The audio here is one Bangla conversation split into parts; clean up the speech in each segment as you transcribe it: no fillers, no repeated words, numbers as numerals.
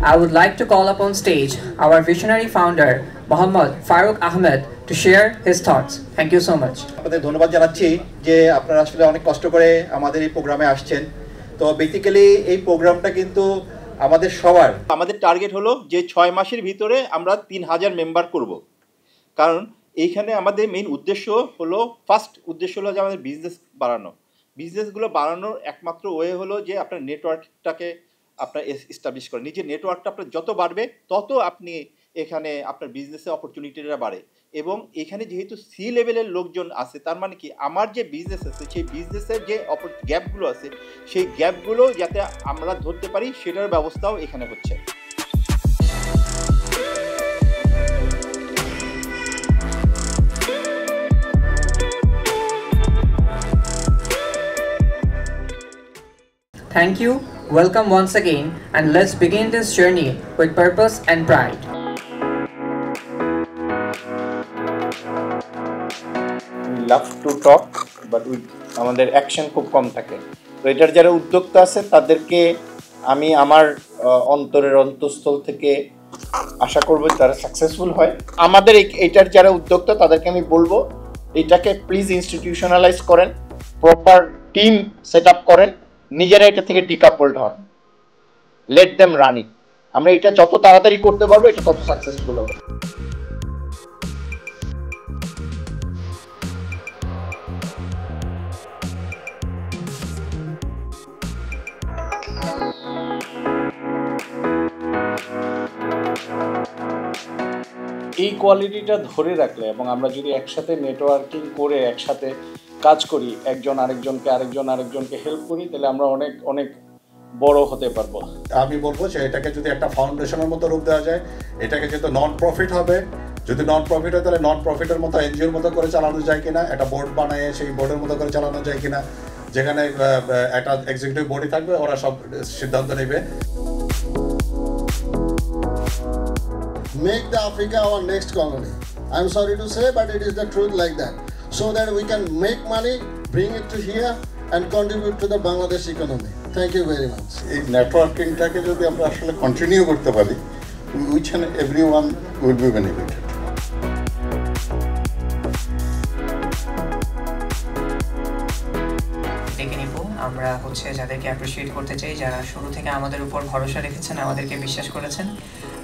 I would like to call upon stage our visionary founder, Mohammad Farooq Ahmed, to share his thoughts. Thank you so much. আপনাদের ধন্যবাদ জানাচ্ছি যে আপনারা আসলে অনেক কষ্ট করে আমাদের এই প্রোগ্রামে আসছেন। তো বেসিক্যালি এই প্রোগ্রামটা কিন্তু আমাদের সবার, আমাদের টার্গেট হলো যে 6 মাসের ভিতরে আমরা 3000 মেম্বার করব। কারণ এইখানে আমাদের মেইন উদ্দেশ্য হলো, ফার্স্ট উদ্দেশ্য হলো যে আমাদের বিজনেস বাড়ানো। বিজনেসগুলো বাড়ানোর একমাত্র ওয়ে হলো যে আপনার নেটওয়ার্কটাকে আপনার এস্টাবলিশ করেন। নিজের নেটওয়ার্কটা আপনার যত বাড়বে তত আপনি এখানে আপনার বিজনেসের অপরচুনিটিটা বাড়ে। এবং এখানে যেহেতু সি লেভেলের লোকজন আছে, তার মানে কি আমার যে বিজনেস আছে সেই বিজনেসের যে গ্যাপগুলো আছে সেই গ্যাপগুলো যাতে আমরা ধরতে পারি সেটার ব্যবস্থাও এখানে হচ্ছে। Thank you, welcome once again, and let's begin this journey with purpose and pride. We love to talk, but আমাদের অ্যাকশন খুব কম থাকে। তো এটার যারা উদ্যোক্তা আছে তাদেরকে আমি আমার অন্তরের অন্তঃস্থল থেকে আশা করব তারা সাকসেসফুল হয়। আমাদের এটার যারা উদ্যোক্তা তাদেরকে আমি বলবো এটাকে প্লিজ ইনস্টিটিউশনালাইজ করেন, প্রপার টিম সেট আপ করেন, নিজেরা এটা থেকে ডিকাপলড হন, লেট দেম রান ইট। আমরা এটা যত তাড়াতাড়ি করতে পারবো এটা তত সাকসেসফুল হবে। এই কোয়ালিটিটা ধরে রাখলে এবং আমরা যদি একসাথে নেটওয়ার্কিং করে একসাথে কাজ করি, একজন আরেকজনকে হেল্প করি, তাহলে আমরা অনেক অনেক বড় হতে পারবো। আমি বলবো যে এটাকে যদি একটা ফাউন্ডেশনের মতো রূপ দেওয়া যায়, এটাকে যেহেতু নন প্রফিট হবে, যদি নন প্রফিট হয় তাহলে নন প্রফিটের মতো এনজিওর মতো করে চালানো যায় কিনা, একটা বোর্ড বানায় সেই বোর্ডের মতো করে চালানো যায় কিনা, যেখানে একটা এক্সিকিউটিভ বডি থাকবে, ওরা সব সিদ্ধান্ত নেবে। Make the Africa our next colony. I'm sorry to say, but it is the truth like that. So that we can make money, bring it to here and contribute to the Bangladesh economy. Thank you very much. এই নেটওয়ার্কিংটাকে যদি আমরা আসলে কন্টিনিউ করতে পারি, which and everyone will be benefited. আমরা যাদেরকে অ্যাপ্রিশিয়েট করতে চাই, যারা শুরু থেকে আমাদের উপর ভরসা রেখেছেন, আমাদেরকে বিশ্বাস করেছেন।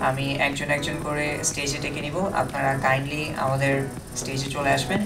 আমি একজন একজন করে স্টেজে ডেকে নিব, আপনারা কাইন্ডলি আমাদের স্টেজে চলে আসবেন।